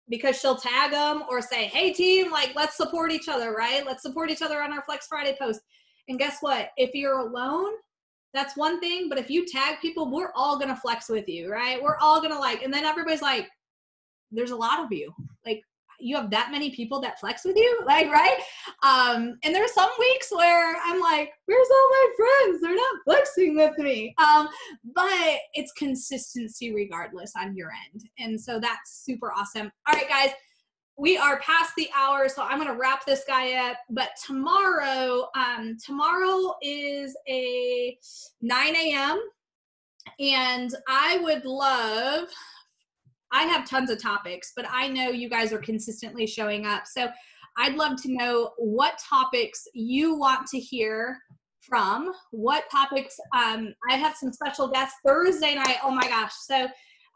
because she'll tag them or say, hey team, like, let's support each other, right? Let's support each other on our Flex Friday post. And guess what? If you're alone, that's one thing. But if you tag people, we're all going to flex with you, right? We're all going to and then everybody's like, there's a lot of you. Like, you have that many people that flex with you, like, right? And there's some weeks where I'm like, where's all my friends? They're not flexing with me. But it's consistency regardless on your end. And so that's super awesome. All right, guys, we are past the hour, so I'm going to wrap this guy up. But tomorrow is a 9 a.m. And I have tons of topics, but I know you guys are consistently showing up. So I'd love to know what topics you want to hear from, what topics. I have some special guests Thursday night. Oh my gosh. So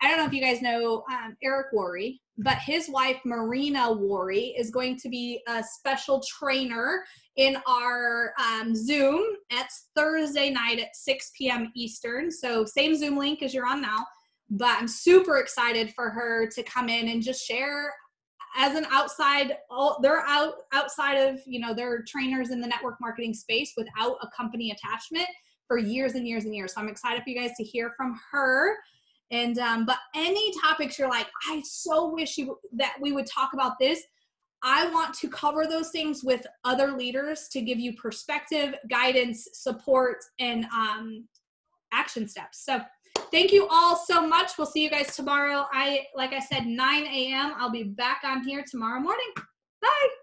I don't know if you guys know Eric Worre, but his wife, Marina Worre, is going to be a special trainer in our Zoom. It's Thursday night at 6 p.m. Eastern. So same Zoom link as you're on now. But I'm super excited for her to come in and just share as an outside, they're outside of, they're trainers in the network marketing space without a company attachment for years and years and years. So I'm excited for you guys to hear from her. And, but any topics you're like, I so wish that we would talk about this. I want to cover those things with other leaders to give you perspective, guidance, support, and action steps. So thank you all so much. We'll see you guys tomorrow. Like I said, 9 a.m. I'll be back on here tomorrow morning. Bye.